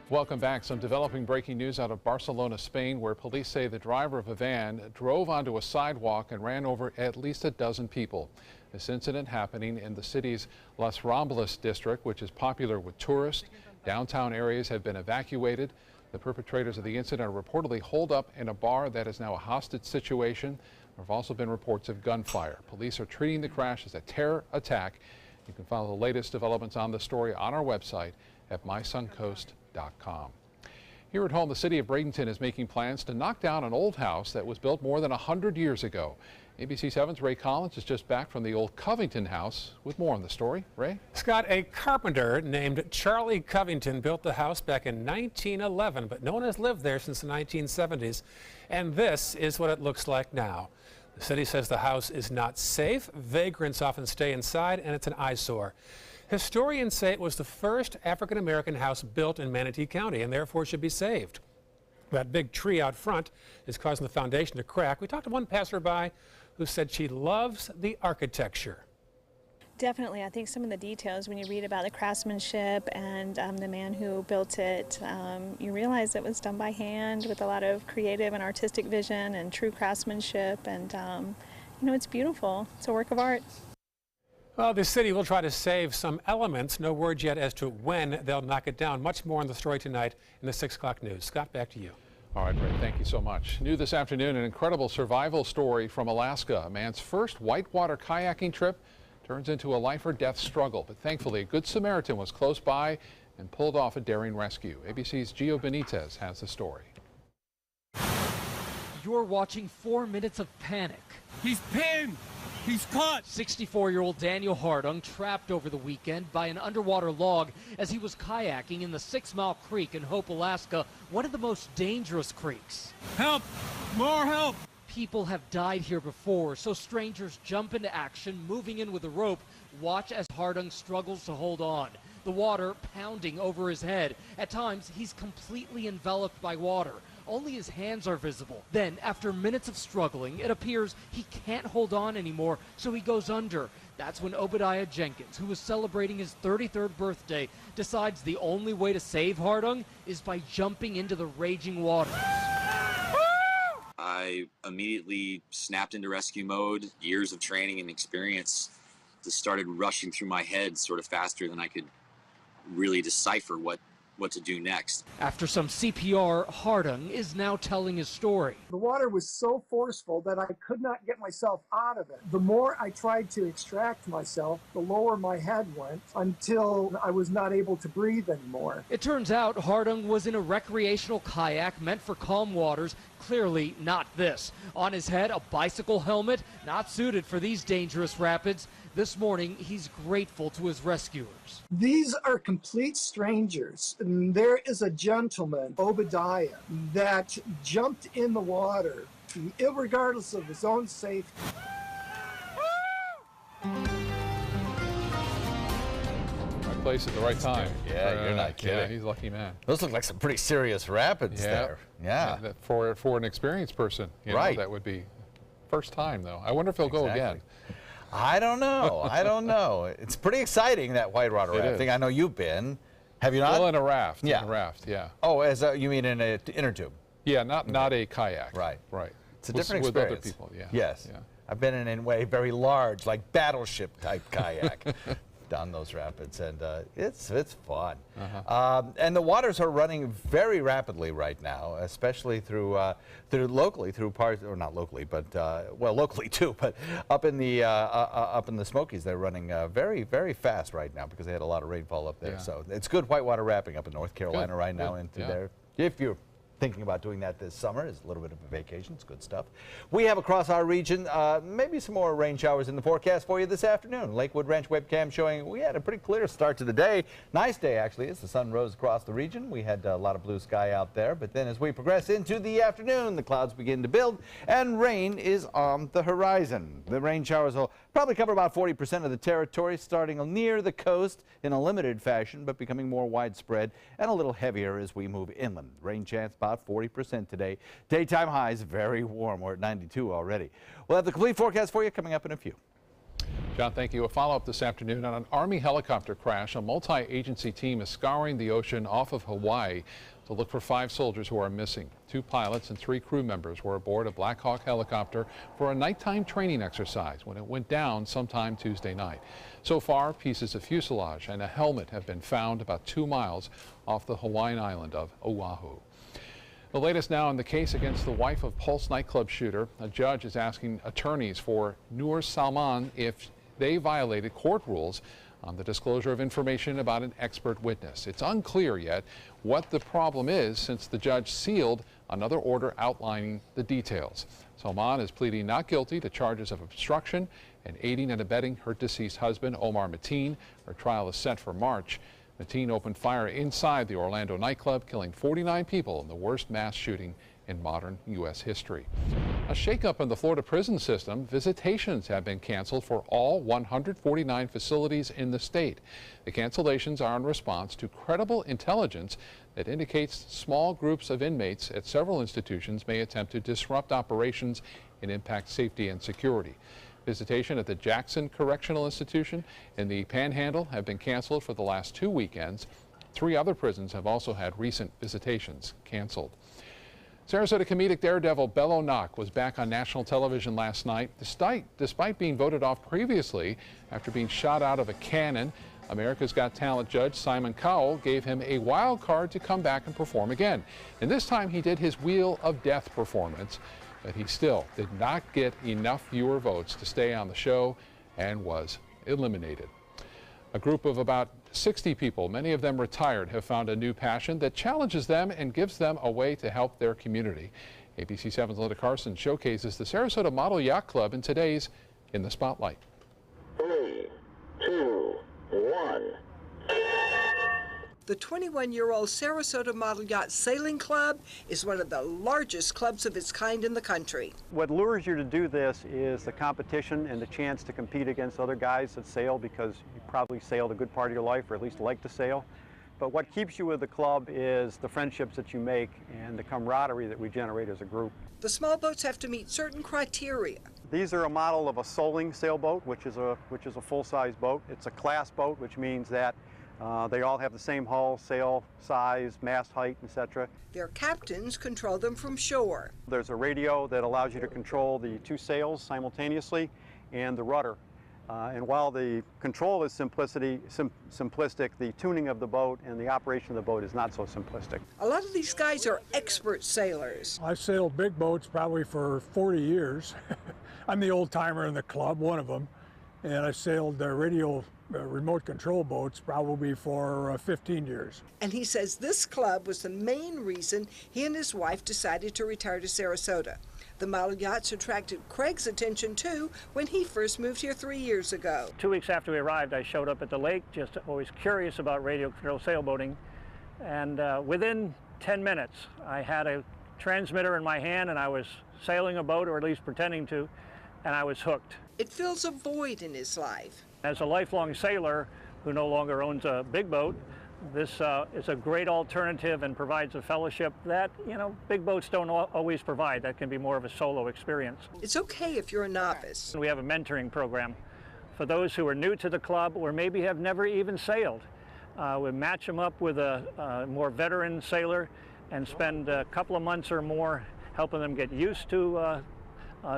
Welcome back. Some developing breaking news out of Barcelona, Spain, where police say the driver of a van drove onto a sidewalk and ran over at least a dozen people. This incident happening in the city's Las Ramblas district, which is popular with tourists. Downtown areas have been evacuated. The perpetrators of the incident are reportedly holed up in a bar that is now a hostage situation. There have also been reports of gunfire. Police are treating the crash as a terror attack. You can follow the latest developments on the story on our website at mysuncoast.com. Here at home, the city of Bradenton is making plans to knock down an old house that was built more than 100 years ago. ABC 7's Ray Collins is just back from the old Covington house with more on the story. Ray? Scott, a carpenter named Charlie Covington built the house back in 1911, but no one has lived there since the 1970s. And this is what it looks like now. The city says the house is not safe. Vagrants often stay inside, and it's an eyesore. Historians say it was the first African-American house built in Manatee County and therefore should be saved. That big tree out front is causing the foundation to crack. We talked to one passerby who said she loves the architecture. Definitely. I think some of the details, when you read about the craftsmanship and the man who built it, you realize it was done by hand with a lot of creative and artistic vision and true craftsmanship. And, you know, it's beautiful. It's a work of art. Well, the city will try to save some elements. No word yet as to when they'll knock it down. Much more on the story tonight in the 6 o'clock news. Scott, back to you. All right, Ray, thank you so much. New this afternoon, an incredible survival story from Alaska. A man's first whitewater kayaking trip turns into a life or death struggle. But thankfully, a good Samaritan was close by and pulled off a daring rescue. ABC's Gio Benitez has the story. You're watching 4 minutes of panic. He's pinned! He's caught! 64-year-old Daniel Hardung trapped over the weekend by an underwater log as he was kayaking in the 6 Mile Creek in Hope, Alaska, one of the most dangerous creeks. Help! More help! People have died here before, so strangers jump into action, moving in with a rope. Watch as Hardung struggles to hold on. The water pounding over his head. At times, he's completely enveloped by water. Only his hands are visible. Then, after minutes of struggling, it appears he can't hold on anymore, so he goes under. That's when Obadiah Jenkins, who was celebrating his 33rd birthday, decides the only way to save Hardung is by jumping into the raging waters. I immediately snapped into rescue mode. Years of training and experience just started rushing through my head sort of faster than I could really decipher what to do next. After some CPR, Hardung is now telling his story. The water was so forceful that I could not get myself out of it. The more I tried to extract myself, the lower my head went until I was not able to breathe anymore. It turns out Hardung was in a recreational kayak meant for calm waters. Clearly not this. On his head, a bicycle helmet, not suited for these dangerous rapids. This morning, he's grateful to his rescuers. These are complete strangers. And there is a gentleman, Obadiah, that jumped in the water, irregardless of his own safety. Right place at the right time. Yeah, you're not kidding. Yeah, he's a lucky man. Those look like some pretty serious rapids there. Yeah. For an experienced person, you know, that would be first time, though. I wonder if he'll go again. I don't know. I don't know. It's pretty exciting, that whitewater rafting. I know you've been. Have you not? Well, in a raft. Yeah. In a raft, yeah. Oh, you mean in an inner tube? Yeah, not a kayak. Right. Right. It's a different with experience. With other people, yeah. Yes. Yeah. I've been in a very large, like battleship type kayak down those rapids, and it's fun. And the waters are running very rapidly right now, especially through locally, through parts, or not locally, but well, locally too, but up in the Smokies, they're running very, very fast right now because they had a lot of rainfall up there. Yeah. So it's good whitewater rafting up in North Carolina right now, and through there. If you're thinking about doing that this summer. It's a little bit of a vacation. It's good stuff. We have across our region maybe some more rain showers in the forecast for you this afternoon. Lakewood Ranch webcam showing we had a pretty clear start to the day. Nice day, actually, as the sun rose across the region. We had a lot of blue sky out there, but then as we progress into the afternoon, the clouds begin to build and rain is on the horizon. The rain showers will probably cover about 40% of the territory, starting near the coast in a limited fashion, but becoming more widespread and a little heavier as we move inland. Rain chance about 40% today. Daytime highs very warm. We're at 92 already. We'll have the complete forecast for you coming up in a few. John, thank you. A follow-up this afternoon on an Army helicopter crash. A multi-agency team is scouring the ocean off of Hawaii to look for 5 soldiers who are missing. 2 pilots and 3 crew members were aboard a Black Hawk helicopter for a nighttime training exercise when it went down sometime Tuesday night. So far, pieces of fuselage and a helmet have been found about 2 miles off the Hawaiian island of Oahu. The latest now in the case against the wife of Pulse nightclub shooter. A judge is asking attorneys for Noor Salman if they violated court rules on the disclosure of information about an expert witness. It's unclear yet what the problem is since the judge sealed another order outlining the details. Salman is pleading not guilty to charges of obstruction and aiding and abetting her deceased husband, Omar Mateen. Her trial is set for March. Mateen opened fire inside the Orlando nightclub, killing 49 people in the worst mass shooting in modern U.S. history. A shakeup in the Florida prison system. Visitations have been canceled for all 149 facilities in the state. The cancellations are in response to credible intelligence that indicates small groups of inmates at several institutions may attempt to disrupt operations and impact safety and security. Visitation at the Jackson Correctional Institution in the Panhandle have been canceled for the last 2 weekends. 3 other prisons have also had recent visitations canceled. Sarasota comedic daredevil Bello Knock was back on national television last night, despite being voted off previously after being shot out of a cannon. America's Got Talent judge Simon Cowell gave him a wild card to come back and perform again. And this time he did his Wheel of Death performance, but he still did not get enough viewer votes to stay on the show and was eliminated. A group of about 60 people, many of them retired, have found a new passion that challenges them and gives them a way to help their community. ABC 7's Linda Carson showcases the Sarasota Model Yacht Club in today's In the Spotlight. 3, 2, 1. The 21-year-old Sarasota Model Yacht Sailing Club is one of the largest clubs of its kind in the country. What lures you to do this is the competition and the chance to compete against other guys that sail, because you probably sailed a good part of your life, or at least like to sail. But what keeps you with the club is the friendships that you make and the camaraderie that we generate as a group. The small boats have to meet certain criteria. These are a model of a Soling sailboat, which is a full-size boat. It's a class boat, which means that they all have the same hull, sail size, mast height, etc. Their captains control them from shore. There's a radio that allows you to control the 2 sails simultaneously and the rudder. And while the control is simplistic, the tuning of the boat and the operation of the boat is not so simplistic. A lot of these guys are expert sailors. I've sailed big boats probably for 40 years. I'm the old timer in the club, one of them. And I sailed radio remote control boats probably for 15 years. And he says this club was the main reason he and his wife decided to retire to Sarasota. The model yachts attracted Craig's attention too when he first moved here 3 years ago. 2 weeks after we arrived, I showed up at the lake, just always curious about radio control sailboating. And within 10 minutes, I had a transmitter in my hand and I was sailing a boat, or at least pretending to, and I was hooked. It fills a void in his life. As a lifelong sailor who no longer owns a big boat, this is a great alternative and provides a fellowship that, big boats don't always provide. That can be more of a solo experience. It's okay if you're a novice. We have a mentoring program for those who are new to the club or maybe have never even sailed. We match them up with a more veteran sailor and spend a couple of months or more helping them get used to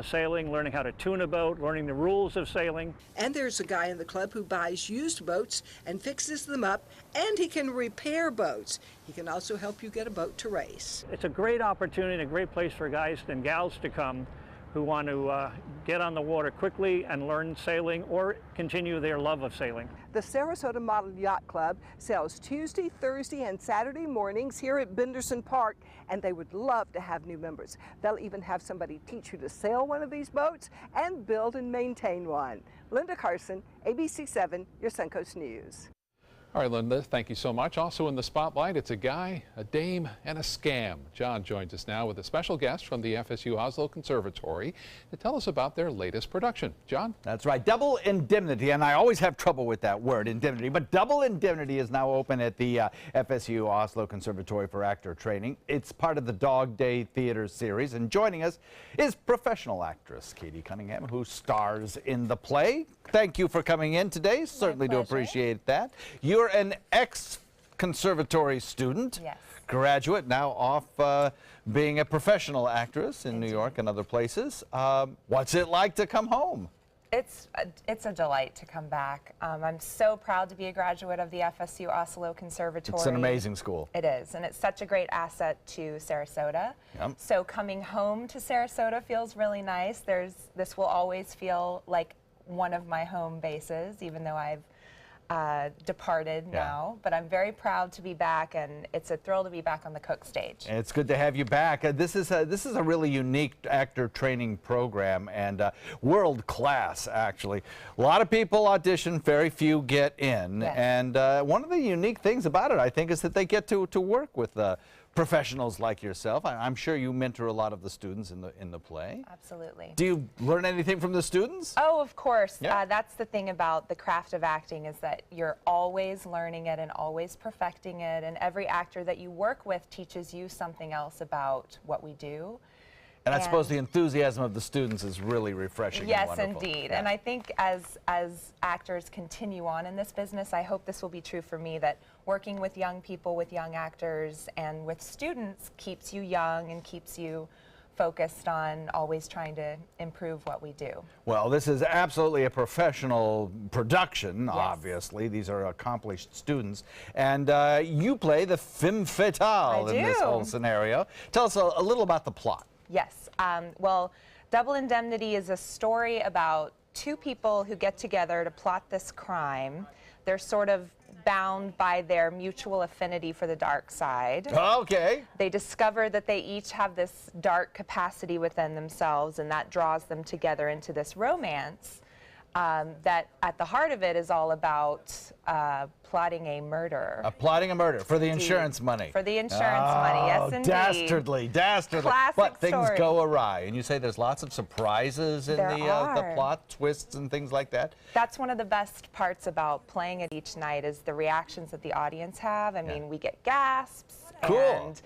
sailing, learning how to tune a boat, learning the rules of sailing. And there's a guy in the club who buys used boats and fixes them up, and he can repair boats. He can also help you get a boat to race. It's a great opportunity, a great place for guys and gals to come who want to get on the water quickly and learn sailing or continue their love of sailing. The Sarasota Model Yacht Club sails Tuesday, Thursday, and Saturday mornings here at Benderson Park, and they would love to have new members. They'll even have somebody teach you to sail one of these boats and build and maintain one. Linda Carson, ABC7, your Suncoast News. All right, Linda, thank you so much. Also in the spotlight, it's a guy, a dame, and a scam. John joins us now with a special guest from the FSU Oslo Conservatory to tell us about their latest production. John? That's right, Double Indemnity, and I always have trouble with that word, indemnity, but Double Indemnity is now open at the FSU Oslo Conservatory for Actor Training. It's part of the Dog Day Theater series, and joining us is professional actress Katie Cunningham, who stars in the play. Thank you for coming in today. Certainly do appreciate that. You're an ex-conservatory student, yes. Graduate, now off being a professional actress in New York and other places. What's it like to come home? It's a delight to come back. I'm so proud to be a graduate of the FSU Oslo Conservatory. It's an amazing school. It is, and it's such a great asset to Sarasota. Yep. So coming home to Sarasota feels really nice. This will always feel like one of my home bases, even though I've departed now, but I'm very proud to be back, and it's a thrill to be back on the Cook stage. And it's good to have you back. This is a really unique actor training program, and world class, actually. A lot of people audition, very few get in, yes. And one of the unique things about it, I think, is that they get to work with professionals like yourself. I'm sure you mentor a lot of the students in the play. Absolutely. Do you learn anything from the students? Oh, of course. Yeah. That's the thing about the craft of acting, is that you're always learning it and always perfecting it, and every actor that you work with teaches you something else about what we do. And I suppose the enthusiasm of the students is really refreshing. Yes, and wonderful. indeed. Yeah. And I think as actors continue on in this business, I hope this will be true for me, that working with young people, with young actors, and with students keeps you young and keeps you focused on always trying to improve what we do. Well, this is absolutely a professional production, obviously. These are accomplished students. And you play the femme fatale in this whole scenario. Tell us a little about the plot. Yes. Well, Double Indemnity is a story about two people who get together to plot this crime. They're sort of bound by their mutual affinity for the dark side. Okay. They discover that they each have this dark capacity within themselves, and that draws them together into this romance that at the heart of it is all about plotting a murder. Plotting a murder for the insurance money. For the insurance money, yes indeed. Dastardly. Classic but things story. go awry. And you say there's lots of surprises in the plot, twists and things like that. That's one of the best parts about playing it each night, is the reactions that the audience have. I mean, we get gasps and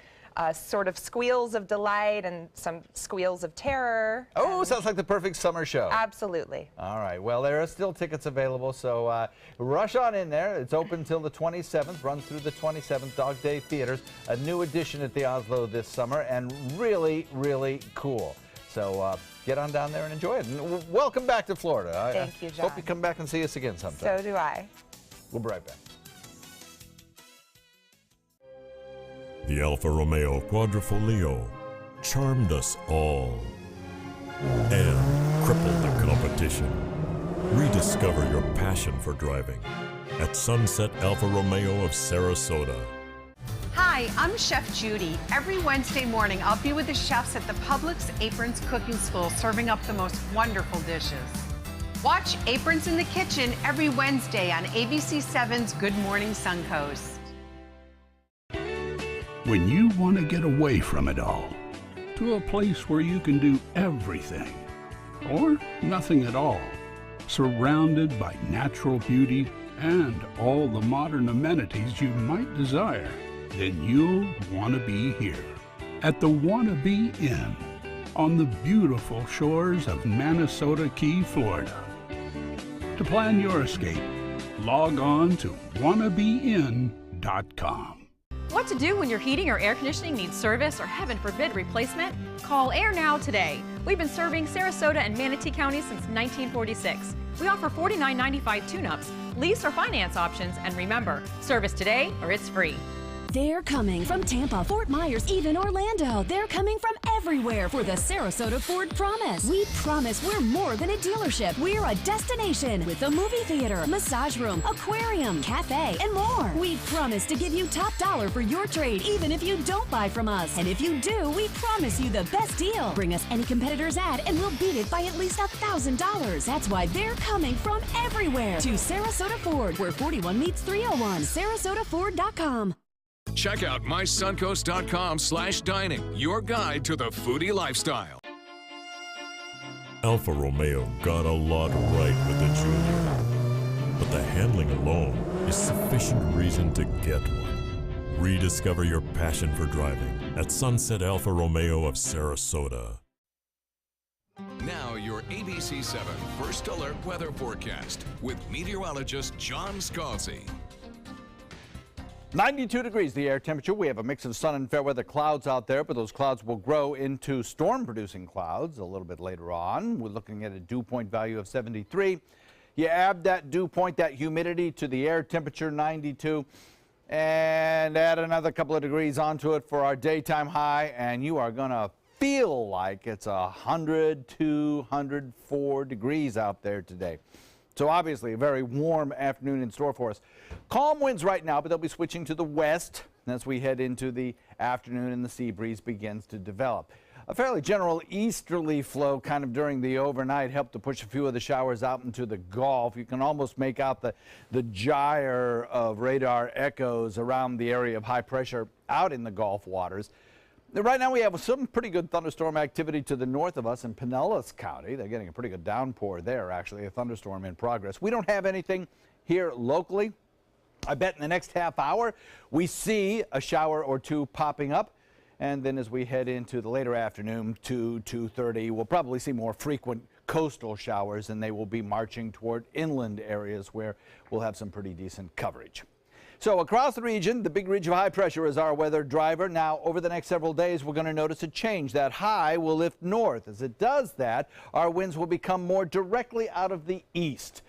sort of squeals of delight and some squeals of terror. Oh, sounds like the perfect summer show. Absolutely. All right. Well, there are still tickets available, so rush on in there. It's open until the 27th, runs through the 27th, Dog Day Theaters. A new edition at the Oslo this summer, and really, really cool. So get on down there and enjoy it. And welcome back to Florida. Thank you, John. Hope you come back and see us again sometime. So do I. We'll be right back. The Alfa Romeo Quadrifoglio charmed us all and crippled the competition. Rediscover your passion for driving at Sunset Alfa Romeo of Sarasota. Hi, I'm Chef Judy. Every Wednesday morning, I'll be with the chefs at the Publix Aprons Cooking School, serving up the most wonderful dishes. Watch Aprons in the Kitchen every Wednesday on ABC7's Good Morning Suncoast. When you want to get away from it all, to a place where you can do everything, or nothing at all, surrounded by natural beauty and all the modern amenities you might desire, then you'll want to be here at the Wanna Be Inn on the beautiful shores of Manasota Key, Florida. To plan your escape, log on to wannabeinn.com. What to do when your heating or air conditioning needs service or, heaven forbid, replacement? Call Air Now today. We've been serving Sarasota and Manatee counties since 1946. We offer $49.95 tune-ups, lease or finance options, and remember, service today or it's free. They're coming from Tampa, Fort Myers, even Orlando. They're coming from everywhere for the Sarasota Ford Promise. We promise we're more than a dealership. We're a destination with a movie theater, massage room, aquarium, cafe, and more. We promise to give you top dollar for your trade, even if you don't buy from us. And if you do, we promise you the best deal. Bring us any competitor's ad and we'll beat it by at least $1,000. That's why they're coming from everywhere to Sarasota Ford, where 41 meets 301. SarasotaFord.com. Check out mysuncoast.com/dining, your guide to the foodie lifestyle. Alfa Romeo got a lot right with the Junior, but the handling alone is sufficient reason to get one. Rediscover your passion for driving at Sunset Alfa Romeo of Sarasota. Now your ABC7 First Alert weather forecast with meteorologist John Scalzi. 92 degrees the air temperature. We have a mix of sun and fair weather clouds out there, but those clouds will grow into storm-producing clouds a little bit later on. We're looking at a dew point value of 73. You add that dew point, that humidity, to the air temperature, 92, and add another couple of degrees onto it for our daytime high, and you are going to feel like it's 100 to 104 degrees out there today. So obviously a very warm afternoon in store for us. Calm winds right now, but they'll be switching to the west as we head into the afternoon and the sea breeze begins to develop. A fairly general easterly flow kind of during the overnight helped to push a few of the showers out into the Gulf. You can almost make out the gyre of radar echoes around the area of high pressure out in the Gulf waters. Right now we have some pretty good thunderstorm activity to the north of us in Pinellas County. They're getting a pretty good downpour there, actually, a thunderstorm in progress. We don't have anything here locally. I bet in the next half hour we see a shower or two popping up. And then as we head into the later afternoon, 2:30, we'll probably see more frequent coastal showers, and they will be marching toward inland areas where we'll have some pretty decent coverage. So across the region, the big ridge of high pressure is our weather driver. Now, over the next several days, we're going to notice a change. That high will lift north. As it does that, our winds will become more directly out of the east.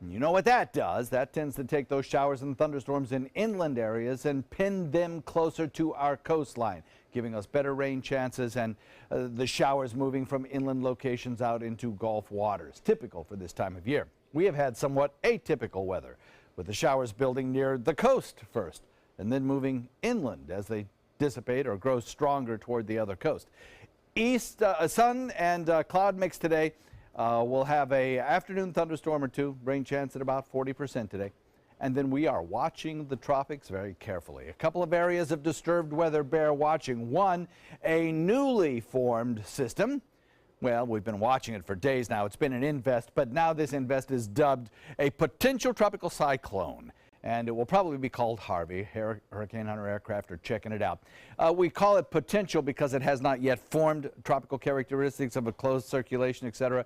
And you know what that does? That tends to take those showers and thunderstorms in inland areas and pin them closer to our coastline, giving us better rain chances and the showers moving from inland locations out into Gulf waters, typical for this time of year. We have had somewhat atypical weather, with the showers building near the coast first and then moving inland as they dissipate or grow stronger toward the other coast. East sun and cloud mix today. We'll have a afternoon thunderstorm or two, rain chance at about 40% today. And then we are watching the tropics very carefully. A couple of areas of disturbed weather bear watching. One, a newly formed system. Well, we've been watching it for days now. It's been an invest, but now this invest is dubbed a potential tropical cyclone, and it will probably be called Harvey. Hurricane Hunter aircraft are checking it out. We call it potential because it has not yet formed tropical characteristics of a closed circulation, etc.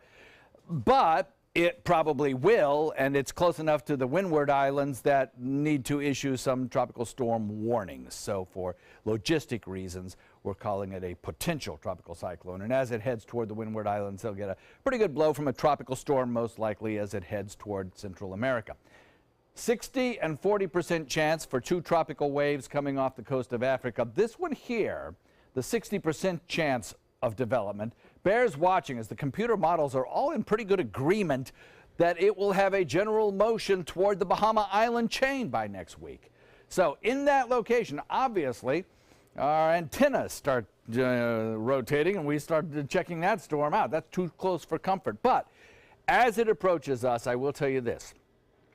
But it probably will, and it's close enough to the Windward Islands that need to issue some tropical storm warnings. So for logistic reasons, we're calling it a potential tropical cyclone. And as it heads toward the Windward Islands, they'll get a pretty good blow from a tropical storm, most likely as it heads toward Central America. 60 and 40% chance for two tropical waves coming off the coast of Africa. This one here, the 60% chance of development, bears watching as the computer models are all in pretty good agreement that it will have a general motion toward the Bahama Island chain by next week. So in that location, obviously, our antennas start rotating and we start checking that storm out. That's too close for comfort. But as it approaches us, I will tell you this.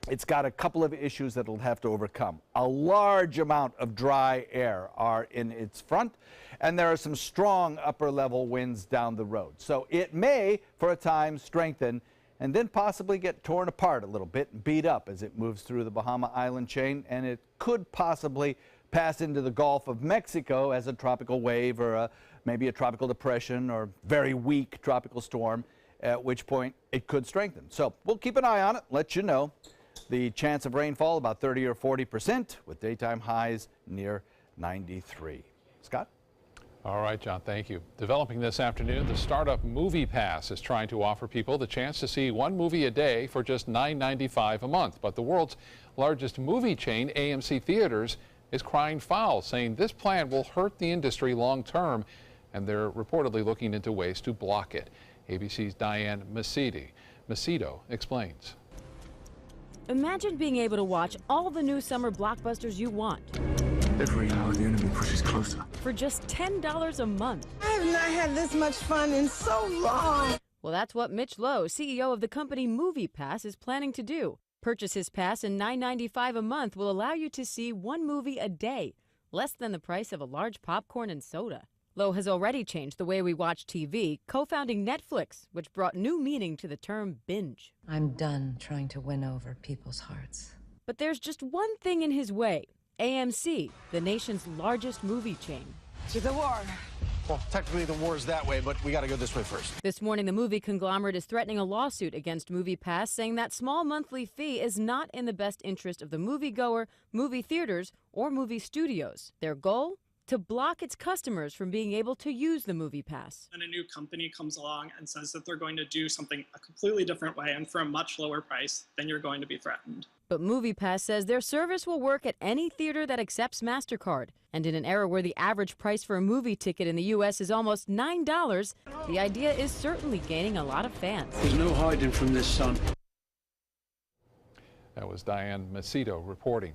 It's got a couple of issues that it'll have to overcome. A large amount of dry air are in its front, and there are some strong upper-level winds down the road. So it may, for a time, strengthen and then possibly get torn apart a little bit and beat up as it moves through the Bahama Island chain, and it could possibly pass into the Gulf of Mexico as a tropical wave or maybe a tropical depression or very weak tropical storm, at which point it could strengthen. So we'll keep an eye on it, let you know. The chance of rainfall about 30 or 40% with daytime highs near 93. Scott? All right, John, thank you. Developing this afternoon, the startup Movie Pass is trying to offer people the chance to see one movie a day for just $9.95 a month. But the world's largest movie chain, AMC Theaters, is crying foul, saying this plan will hurt the industry long term and they're reportedly looking into ways to block it. ABC's Diane Macedo explains. Imagine being able to watch all the new summer blockbusters you want. Every hour the enemy pushes closer. For just $10 a month. I have not had this much fun in so long. Well, that's what Mitch Lowe, CEO of the company MoviePass, is planning to do. Purchase his pass, and $9.95 a month will allow you to see one movie a day, less than the price of a large popcorn and soda. Lowe has already changed the way we watch TV, co-founding Netflix, which brought new meaning to the term binge. I'm done trying to win over people's hearts. But there's just one thing in his way. AMC, the nation's largest movie chain. To the war. Well, technically the war's that way, but we got to go this way first. This morning, the movie conglomerate is threatening a lawsuit against MoviePass, saying that small monthly fee is not in the best interest of the moviegoer, movie theaters, or movie studios. Their goal? To block its customers from being able to use the MoviePass. And a new company comes along and says that they're going to do something a completely different way and for a much lower price, then you're going to be threatened. But MoviePass says their service will work at any theater that accepts MasterCard. And in an era where the average price for a movie ticket in the U.S. is almost $9, the idea is certainly gaining a lot of fans. There's no hiding from this, son. That was Diane Macedo reporting.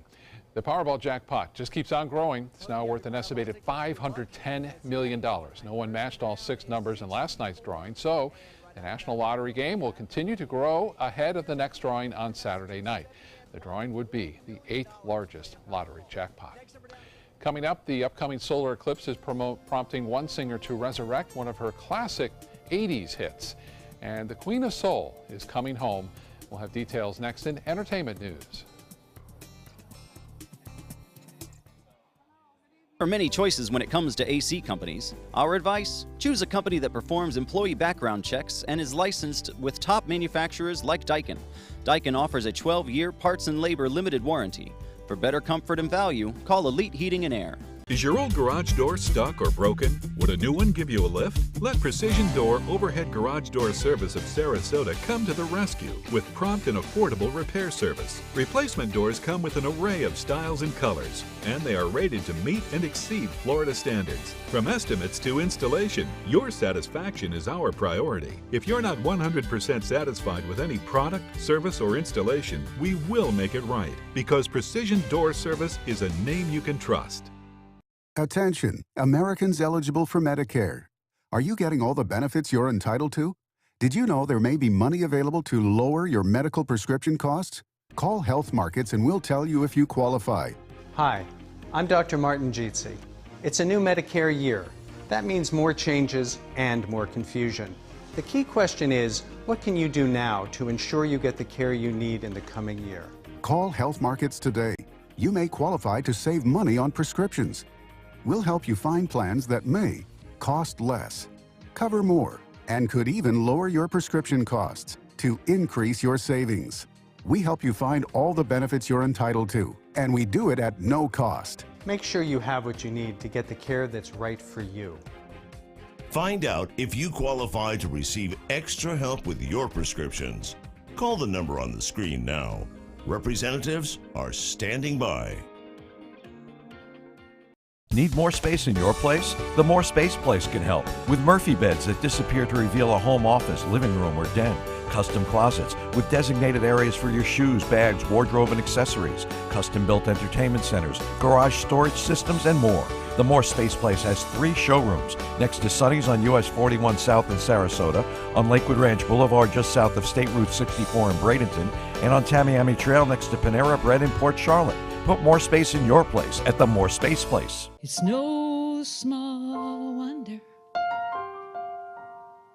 The Powerball jackpot just keeps on growing. It's now worth an estimated $510 million. No one matched all 6 numbers in last night's drawing, so the National Lottery game will continue to grow ahead of the next drawing on Saturday night. The drawing would be the 8th largest lottery jackpot. Coming up, the upcoming solar eclipse is prompting one singer to resurrect one of her classic 80s hits. And the Queen of Soul is coming home. We'll have details next in entertainment news. There are many choices when it comes to AC companies. Our advice? Choose a company that performs employee background checks and is licensed with top manufacturers like Daikin. Daikin offers a 12-year parts and labor limited warranty. For better comfort and value, call Elite Heating and Air. Is your old garage door stuck or broken? Would a new one give you a lift? Let Precision Door Overhead Garage Door Service of Sarasota come to the rescue with prompt and affordable repair service. Replacement doors come with an array of styles and colors, and they are rated to meet and exceed Florida standards. From estimates to installation, your satisfaction is our priority. If you're not 100% satisfied with any product, service, or installation, we will make it right, because Precision Door Service is a name you can trust. Attention, Americans eligible for Medicare. Are you getting all the benefits you're entitled to? Did you know there may be money available to lower your medical prescription costs? Call Health Markets and we'll tell you if you qualify. Hi, I'm Dr. Martin Jeetsi. It's a new Medicare year. That means more changes and more confusion. The key question is, what can you do now to ensure you get the care you need in the coming year? Call Health Markets today. You may qualify to save money on prescriptions. We'll help you find plans that may cost less, cover more, and could even lower your prescription costs to increase your savings. We help you find all the benefits you're entitled to, and we do it at no cost. Make sure you have what you need to get the care that's right for you. Find out if you qualify to receive extra help with your prescriptions. Call the number on the screen now. Representatives are standing by. Need more space in your place? The More Space Place can help with Murphy beds that disappear to reveal a home office, living room, or den. Custom closets with designated areas for your shoes, bags, wardrobe, and accessories. Custom-built entertainment centers, garage storage systems, and more. The More Space Place has 3 showrooms next to Sonny's on US 41 South in Sarasota, on Lakewood Ranch Boulevard just south of State Route 64 in Bradenton, and on Tamiami Trail next to Panera Bread in Port Charlotte. Put more space in your place at the More Space Place. It's no small wonder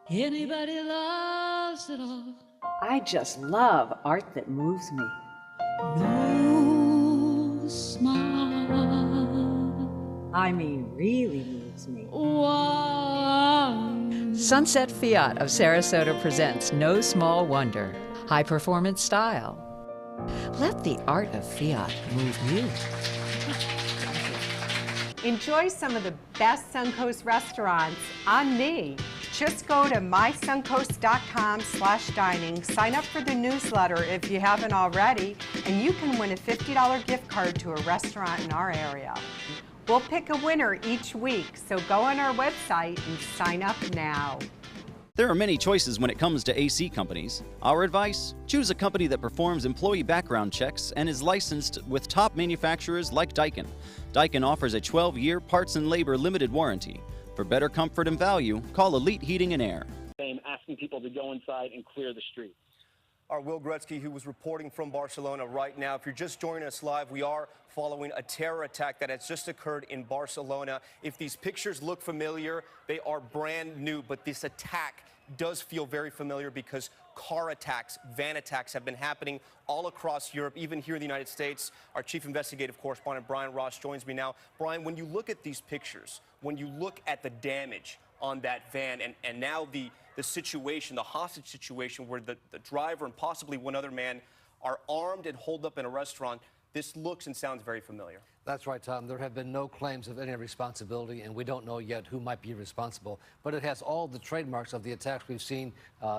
anybody loves it all. I just love art that moves me. No small, I mean, really moves me. one. Sunset Fiat of Sarasota presents No Small Wonder. High performance style. Let the art of Fiat move you. Enjoy some of the best Suncoast restaurants on me. Just go to mysuncoast.com/dining, sign up for the newsletter if you haven't already, and you can win a $50 gift card to a restaurant in our area. We'll pick a winner each week, so go on our website and sign up now. There are many choices when it comes to AC companies. Our advice? Choose a company that performs employee background checks and is licensed with top manufacturers like Daikin. Daikin offers a 12-year parts and labor limited warranty. For better comfort and value, call Elite Heating and Air. Asking people to go inside and clear the streets. Our Will Gretzky, who was reporting from Barcelona right now. If you're just joining us live, we are following a terror attack that has just occurred in Barcelona. If these pictures look familiar, they are brand new, but this attack does feel very familiar because car attacks, van attacks have been happening all across Europe, even here in the United States. Our chief investigative correspondent, Brian Ross, joins me now. Brian, when you look at these pictures, when you look at the damage on that van and now the situation, the hostage situation where the driver and possibly one other man are armed and holed up in a restaurant, this looks and sounds very familiar. That's right, Tom. There have been no claims of any responsibility, and we don't know yet who might be responsible. But it has all the trademarks of the attacks we've seen,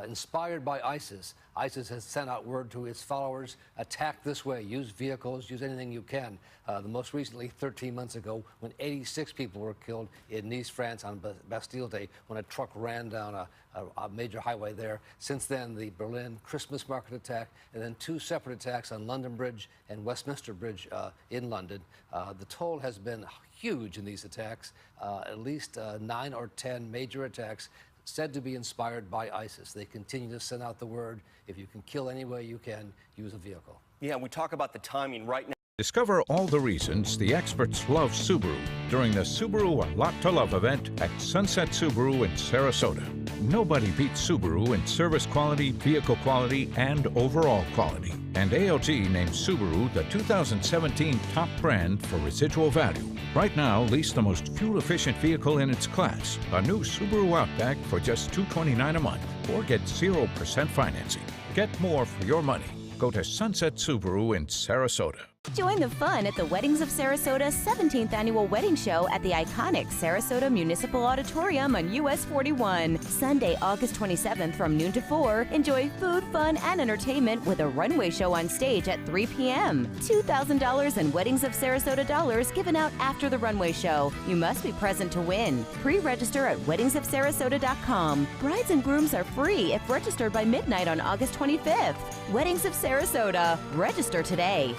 inspired by ISIS. ISIS has sent out word to its followers, attack this way, use vehicles, use anything you can. The most recently, 13 months ago, when 86 people were killed in Nice, France on Bastille Day, when a truck ran down a major highway there. Since then, the Berlin Christmas market attack, and then 2 separate attacks on London Bridge and Westminster Bridge in London. The toll has been huge in these attacks, at least 9 or 10 major attacks said to be inspired by ISIS. They continue to send out the word, if you can kill any way you can, use a vehicle. Yeah, we talk about the timing right now. Discover all the reasons the experts love Subaru during the Subaru A Lot to Love event at Sunset Subaru in Sarasota. Nobody beats Subaru in service quality, vehicle quality, and overall quality. And ALG named Subaru the 2017 top brand for residual value. Right now, lease the most fuel-efficient vehicle in its class, a new Subaru Outback for just $229 a month, or get 0% financing. Get more for your money. Go to Sunset Subaru in Sarasota. Join the fun at the Weddings of Sarasota 17th Annual Wedding Show at the iconic Sarasota Municipal Auditorium on US 41. Sunday, August 27th from noon to 4. Enjoy food, fun, and entertainment with a runway show on stage at 3 p.m. $2,000 in Weddings of Sarasota dollars given out after the runway show. You must be present to win. Pre-register at weddingsofsarasota.com. Brides and grooms are free if registered by midnight on August 25th. Weddings of Sarasota. Register today.